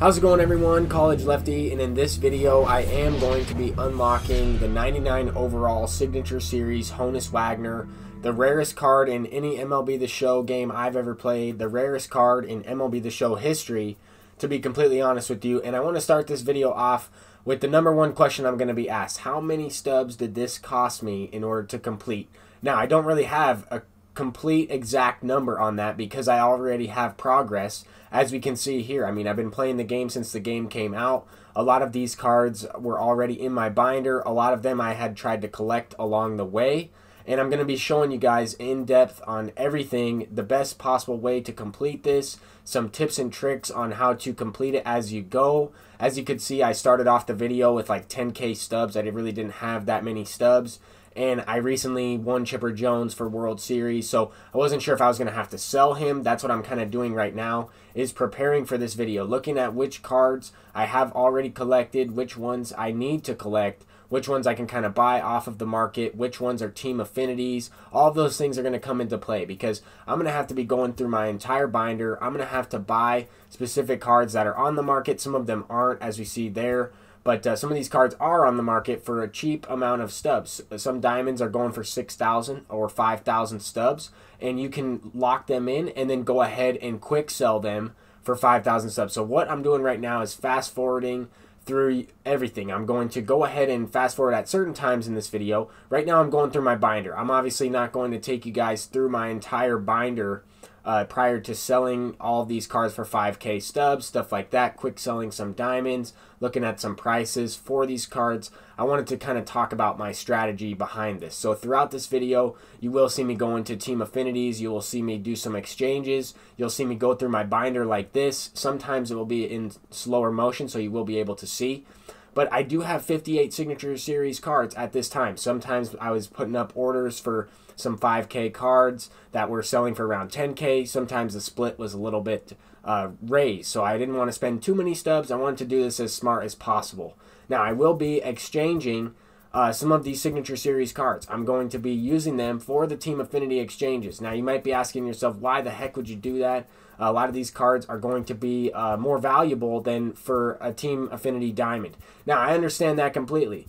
How's it going, everyone? College Lefty, and in this video I am going to be unlocking the 99 overall signature series HONUS Wagner, the rarest card in any MLB The Show game I've ever played, the rarest card in MLB The Show history, to be completely honest with you. And I want to start this video off with the number one question I'm going to be asked. How many stubs did this cost me in order to complete? Now, I don't really have a complete exact number on that because I already have progress, as we can see here. I mean, I've been playing the game since the game came out. A lot of these cards were already in my binder. A lot of them I had tried to collect along the way, and I'm going to be showing you guys in depth on everything, the best possible way to complete this, some tips and tricks on how to complete it as you go. As you could see, I started off the video with like 10k stubs. I really didn't have that many stubs. And I recently won Chipper Jones for World Series, so I wasn't sure if I was going to have to sell him. That's what I'm kind of doing right now, is preparing for this video, looking at which cards I have already collected, which ones I need to collect, which ones I can kind of buy off of the market, which ones are team affinities. All of those things are going to come into play because I'm going to have to be going through my entire binder. I'm going to have to buy specific cards that are on the market. Some of them aren't, as we see there. But some of these cards are on the market for a cheap amount of stubs. Some diamonds are going for 6,000 or 5,000 stubs, and you can lock them in and then go ahead and quick sell them for 5,000 stubs. So what I'm doing right now is fast forwarding through everything. I'm going to go ahead and fast forward at certain times in this video. Right now I'm going through my binder. I'm obviously not going to take you guys through my entire binder prior to selling all these cards for 5k stubs, stuff like that, quick selling some diamonds, looking at some prices for these cards. I wanted to kind of talk about my strategy behind this. So throughout this video, you will see me go into team affinities, you will see me do some exchanges, you'll see me go through my binder like this. Sometimes it will be in slower motion, so you will be able to see. But I do have 58 signature series cards at this time. Sometimes I was putting up orders for some 5k cards that were selling for around 10k. Sometimes the split was a little bit raised, so I didn't want to spend too many stubs. I wanted to do this as smart as possible. Now, I will be exchanging some of these signature series cards. I'm going to be using them for the team affinity exchanges. Now, you might be asking yourself, why the heck would you do that? A lot of these cards are going to be more valuable than for a team affinity diamond. Now, I understand that completely.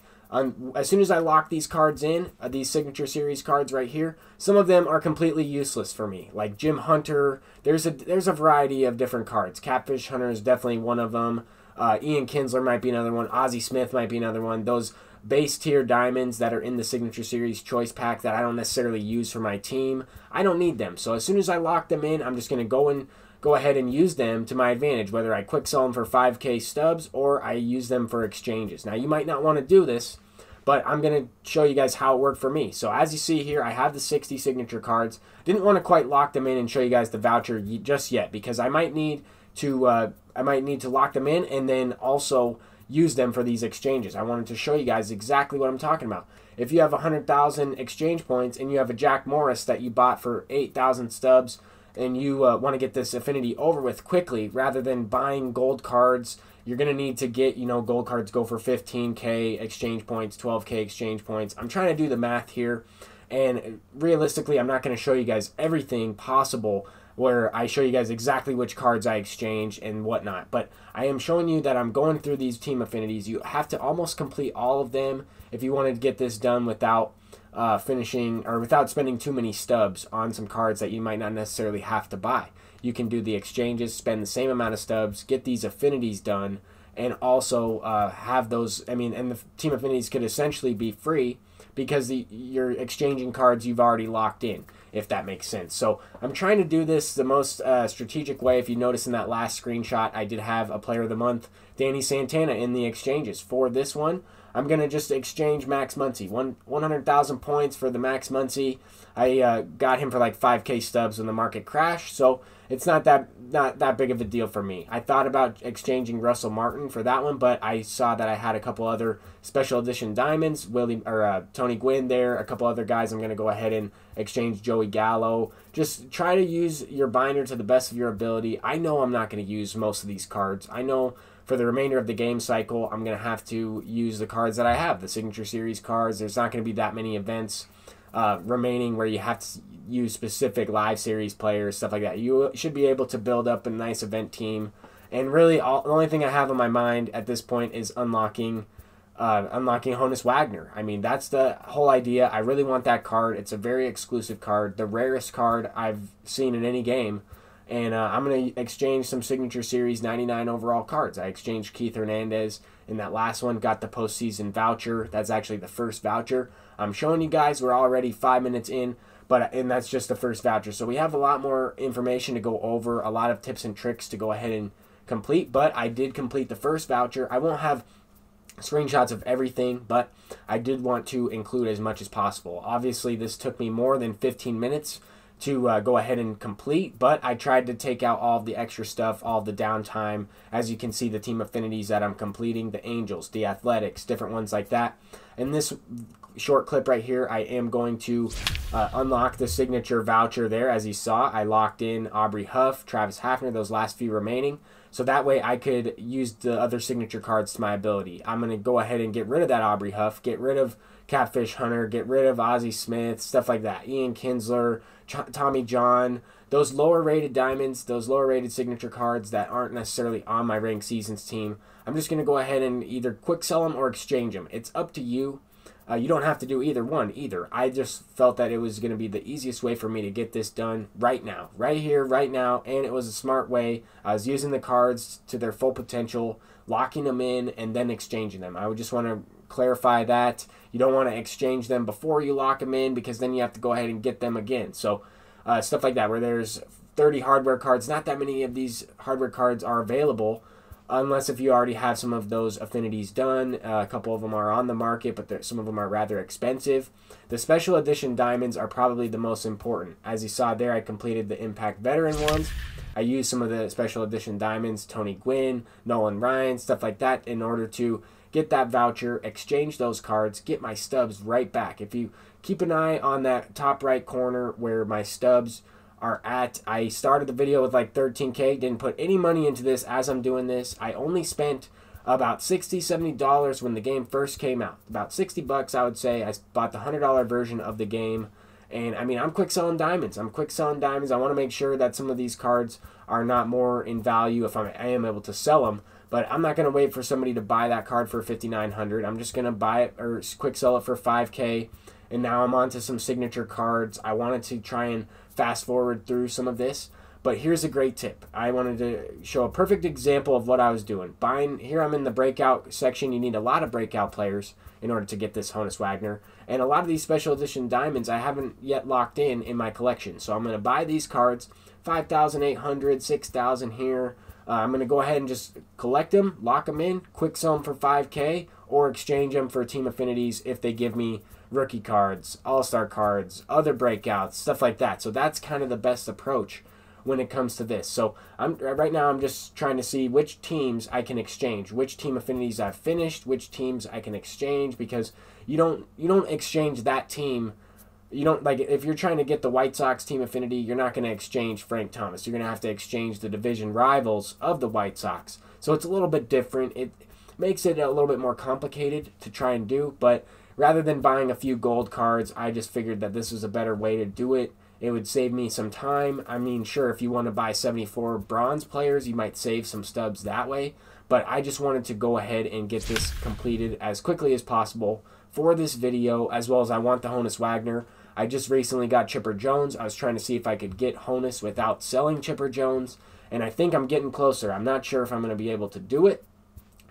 As soon as I lock these cards in, these signature series cards right here, some of them are completely useless for me. Like Jim Hunter, there's a variety of different cards. Catfish Hunter is definitely one of them. Ian Kinsler might be another one. Ozzie Smith might be another one. Those base tier diamonds that are in the signature series choice pack that I don't necessarily use for my team, I don't need them. So as soon as I lock them in, I'm just going to go ahead and use them to my advantage, whether I quick sell them for 5k stubs or I use them for exchanges. Now, you might not want to do this, but I'm going to show you guys how it worked for me. So as you see here, I have the 60 signature cards. Didn't want to quite lock them in and show you guys the voucher just yet because I might need to lock them in and then also use them for these exchanges. I wanted to show you guys exactly what I'm talking about. If you have 100,000 exchange points and you have a Jack Morris that you bought for 8,000 stubs and you want to get this affinity over with quickly, rather than buying gold cards, you're going to need to get, gold cards go for 15k exchange points, 12k exchange points. I'm trying to do the math here, and realistically, I'm not going to show you guys everything possible where I show you guys exactly which cards I exchange and whatnot. But I am showing you that I'm going through these team affinities. You have to almost complete all of them if you want to get this done without finishing or without spending too many stubs on some cards that you might not necessarily have to buy. You can do the exchanges, spend the same amount of stubs, get these affinities done, and also have those. And the team affinities could essentially be free because you're exchanging cards you've already locked in, if that makes sense. So I'm trying to do this the most strategic way. If you notice in that last screenshot, I did have a player of the month, Danny Santana, in the exchanges. For this one, I'm going to just exchange Max Muncy. 100,000 points for the Max Muncy. I got him for like 5k stubs when the market crashed, so it's not that big of a deal for me. I thought about exchanging Russell Martin for that one, but I saw that I had a couple other special edition diamonds, Tony Gwynn there, a couple other guys. I'm going to go ahead and exchange Joey Gallo. Just try to use your binder to the best of your ability. I know I'm not going to use most of these cards. I know for the remainder of the game cycle, I'm going to have to use the cards that I have, the signature series cards. There's not going to be that many events remaining where you have to use specific live series players, stuff like that. You should be able to build up a nice event team And really, the only thing I have on my mind at this point is unlocking Honus Wagner. I mean, that's the whole idea. I really want that card. It's a very exclusive card, the rarest card I've seen in any game. And I'm going to exchange some Signature Series 99 overall cards. I exchanged Keith Hernandez in that last one, got the postseason voucher. That's actually the first voucher. I'm showing you guys, we're already 5 minutes in, and that's just the first voucher. So we have a lot more information to go over, a lot of tips and tricks to go ahead and complete, but I did complete the first voucher. I won't have screenshots of everything, but I did want to include as much as possible. Obviously, this took me more than 15 minutes to go ahead and complete, but I tried to take out all of the extra stuff, all of the downtime. As you can see, the team affinities that I'm completing, the Angels, the Athletics, different ones like that. In this short clip right here, I am going to unlock the signature voucher there. As you saw, I locked in Aubrey Huff, Travis Hafner, those last few remaining. So that way I could use the other signature cards to my ability. I'm going to go ahead and get rid of that Aubrey Huff, get rid of Catfish Hunter, get rid of Ozzie Smith, stuff like that. Ian Kinsler, Tommy John, those lower rated diamonds, those lower rated signature cards that aren't necessarily on my ranked seasons team. I'm just going to go ahead and either quick sell them or exchange them. It's up to you. You don't have to do either one either. I just felt that it was going to be the easiest way for me to get this done right now, right here, right now, and it was a smart way. I was using the cards to their full potential, locking them in, and then exchanging them. I would just want to clarify that. You don't want to exchange them before you lock them in, because then you have to go ahead and get them again. So stuff like that, where there's 30 hardware cards, not that many of these hardware cards are available, unless if you already have some of those affinities done. A couple of them are on the market, but some of them are rather expensive. The special edition diamonds are probably the most important. As you saw there, I completed the Impact Veteran ones. I used some of the special edition diamonds, Tony Gwynn, Nolan Ryan, stuff like that, in order to get that voucher, exchange those cards, get my stubs right back. If you keep an eye on that top right corner where my stubs are at, I started the video with like 13K, didn't put any money into this as I'm doing this. I only spent about $60-$70 when the game first came out. About 60 bucks, I would say. I bought the $100 version of the game. And I mean, I'm quick selling diamonds. I want to make sure that some of these cards are not more in value if I am able to sell them. But I'm not going to wait for somebody to buy that card for $5,900. I'm just going to buy it or quick sell it for $5K. And now I'm on to some signature cards. I wanted to try and fast forward through some of this. But here's a great tip. I wanted to show a perfect example of what I was doing. Here I'm in the breakout section. You need a lot of breakout players in order to get this Honus Wagner. And a lot of these special edition diamonds I haven't yet locked in my collection. So I'm going to buy these cards, 5,800, 6,000 here. I'm going to go ahead and just collect them, lock them in, quick sell them for 5K, or exchange them for team affinities if they give me rookie cards, all-star cards, other breakouts, stuff like that. So that's kind of the best approach when it comes to this. So right now I'm just trying to see which teams I can exchange, which team affinities I've finished, which teams I can exchange, because you don't exchange that team. You don't, like, if you're trying to get the White Sox team affinity, you're not going to exchange Frank Thomas. You're going to have to exchange the division rivals of the White Sox. So it's a little bit different. It makes it a little bit more complicated to try and do, but rather than buying a few gold cards, I just figured that this was a better way to do it. It would save me some time. I mean, sure, if you want to buy 74 bronze players, you might save some stubs that way, but I just wanted to go ahead and get this completed as quickly as possible for this video, as well as I want the Honus Wagner. I just recently got Chipper Jones. I was trying to see if I could get Honus without selling Chipper Jones, and I think I'm getting closer. I'm not sure if I'm going to be able to do it,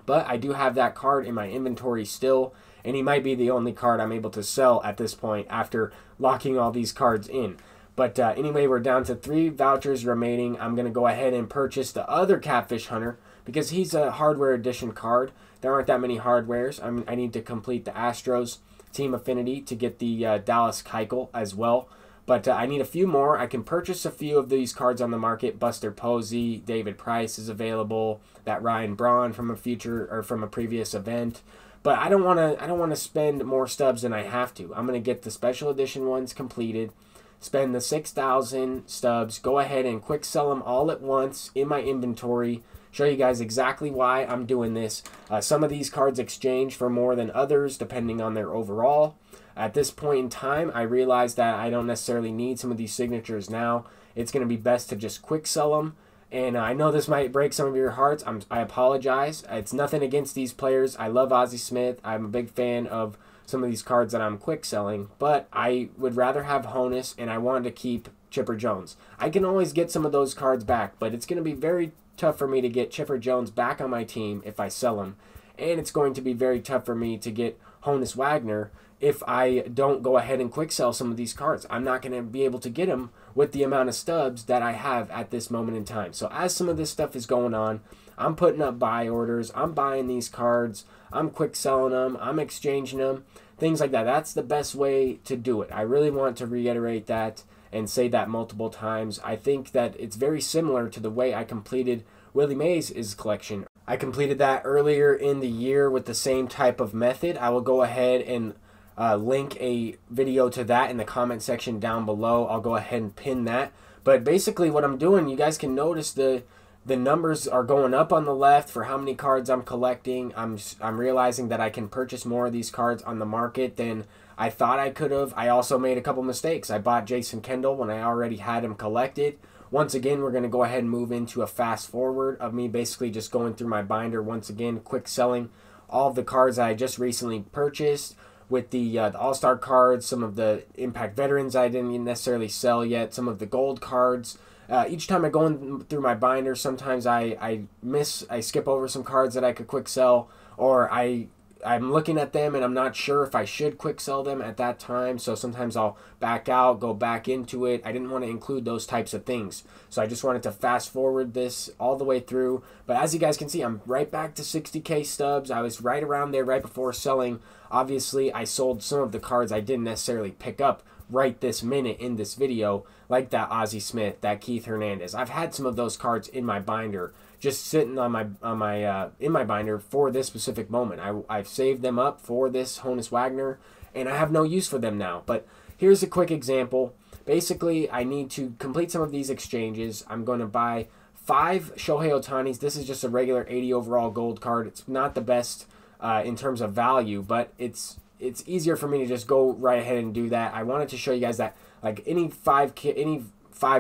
but I do have that card in my inventory still, and he might be the only card I'm able to sell at this point after locking all these cards in. But anyway, we're down to 3 vouchers remaining. I'm going to go ahead and purchase the other Catfish Hunter because he's a hardware edition card. There aren't that many hardwares. I need to complete the Astros team affinity to get the Dallas Keuchel as well. But I need a few more. I can purchase a few of these cards on the market. Buster Posey, David Price is available. That Ryan Braun from a previous event. But I don't want to spend more stubs than I have to. I'm going to get the special edition ones completed, spend the 6,000 stubs, go ahead and quick sell them all at once in my inventory, show you guys exactly why I'm doing this. Some of these cards exchange for more than others depending on their overall. At this point in time, I realize that I don't necessarily need some of these signatures now. It's going to be best to just quick sell them And I know this might break some of your hearts. I apologize. It's nothing against these players. I love Ozzie Smith. I'm a big fan of some of these cards that I'm quick selling, but I would rather have Honus, and I wanted to keep Chipper Jones. I can always get some of those cards back, but it's going to be very tough for me to get Chipper Jones back on my team if I sell him, and it's going to be very tough for me to get Honus Wagner if I don't go ahead and quick sell some of these cards. I'm not going to be able to get them with the amount of stubs that I have at this moment in time. So as some of this stuff is going on, I'm putting up buy orders, I'm buying these cards, I'm quick selling them, I'm exchanging them, things like that. That's the best way to do it. I really want to reiterate that and say that multiple times. I think that it's very similar to the way I completed Willie Mays' collection. I completed that earlier in the year with the same type of method. I will go ahead and link a video to that in the comment section down below. I'll go ahead and pin that. But basically what I'm doing, you guys can notice the numbers are going up on the left for how many cards I'm collecting. I'm realizing that I can purchase more of these cards on the market than I thought I could have. I also made a couple mistakes. I bought Jason Kendall when I already had him collected. Once again, we're going to go ahead and move into a fast forward of me basically just going through my binder once again, quick selling all of the cards I just recently purchased with the All-Star cards, some of the Impact Veterans I didn't necessarily sell yet, some of the gold cards. Each time I go through my binder, sometimes I skip over some cards that I could quick sell, or I'm looking at them and I'm not sure if I should quick sell them at that time, so sometimes I'll back out, go back into it. I didn't want to include those types of things, so I just wanted to fast forward this all the way through. But as you guys can see, I'm right back to 60K stubs. I was right around there right before selling. Obviously, I sold some of the cards I didn't necessarily pick up right this minute in this video, like that Ozzie Smith, that Keith Hernandez. I've had some of those cards in my binder, just sitting in my binder for this specific moment. I've saved them up for this Honus Wagner, and I have no use for them now. But here's a quick example. Basically, I need to complete some of these exchanges. I'm going to buy 5 Shohei Ohtanis. This is just a regular 80 overall gold card. It's not the best in terms of value, but it's easier for me to just go right ahead and do that. I wanted to show you guys that like any 5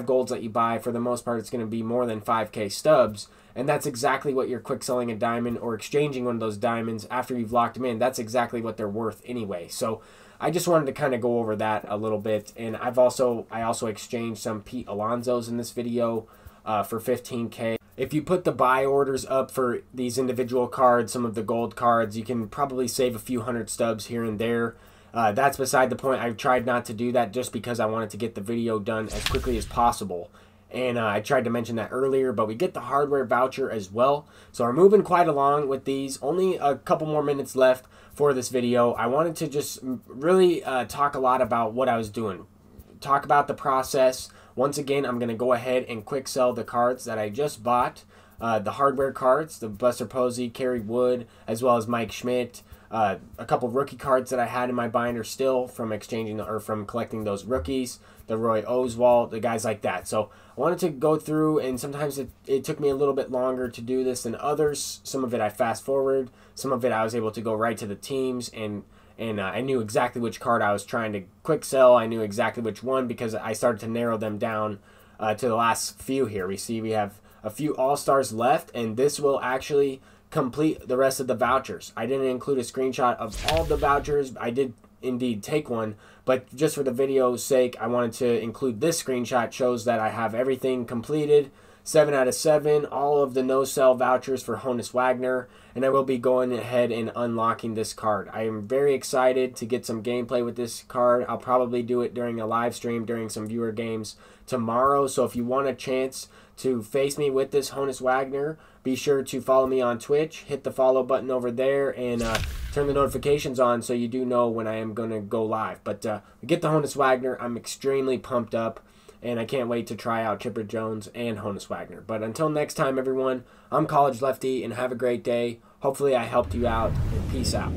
golds that you buy, for the most part, it's going to be more than 5K stubs, and that's exactly what you're quick selling a diamond or exchanging one of those diamonds after you've locked them in. That's exactly what they're worth anyway. So I just wanted to kind of go over that a little bit, and I also exchanged some Pete Alonsos in this video for 15K. If you put the buy orders up for these individual cards, some of the gold cards, you can probably save a few hundred stubs here and there. That's beside the point. I tried not to do that just because I wanted to get the video done as quickly as possible. And I tried to mention that earlier, but we get the hardware voucher as well. So we're moving quite along with these. Only a couple more minutes left for this video. I wanted to just really talk a lot about what I was doing. Talk about the process. Once again, I'm going to go ahead and quick sell the cards that I just bought. The hardware cards, the Buster Posey, Kerry Wood, as well as Mike Schmidt. A couple rookie cards that I had in my binder still from from collecting those rookies, the Roy Oswalt, the guys like that. So I wanted to go through, and sometimes it took me a little bit longer to do this than others. Some of it I fast forward, some of it I was able to go right to the teams, and I knew exactly which card I was trying to quick sell. I knew exactly which one because I started to narrow them down to the last few here. We have a few All-Stars left, and this will actually complete the rest of the vouchers. I didn't include a screenshot of all the vouchers. I did indeed take one, but just for the video's sake, I wanted to include this screenshot. Shows that I have everything completed. 7 out of 7, all of the no-sell vouchers for Honus Wagner, and I will be going ahead and unlocking this card. I am very excited to get some gameplay with this card. I'll probably do it during a live stream during some viewer games tomorrow, so if you want a chance to face me with this Honus Wagner, be sure to follow me on Twitch, hit the follow button over there, and turn the notifications on so you do know when I am going to go live. But we get the Honus Wagner. I'm extremely pumped up, and I can't wait to try out Chipper Jones and Honus Wagner. But until next time, everyone, I'm College Lefty, and have a great day. Hopefully I helped you out, and peace out.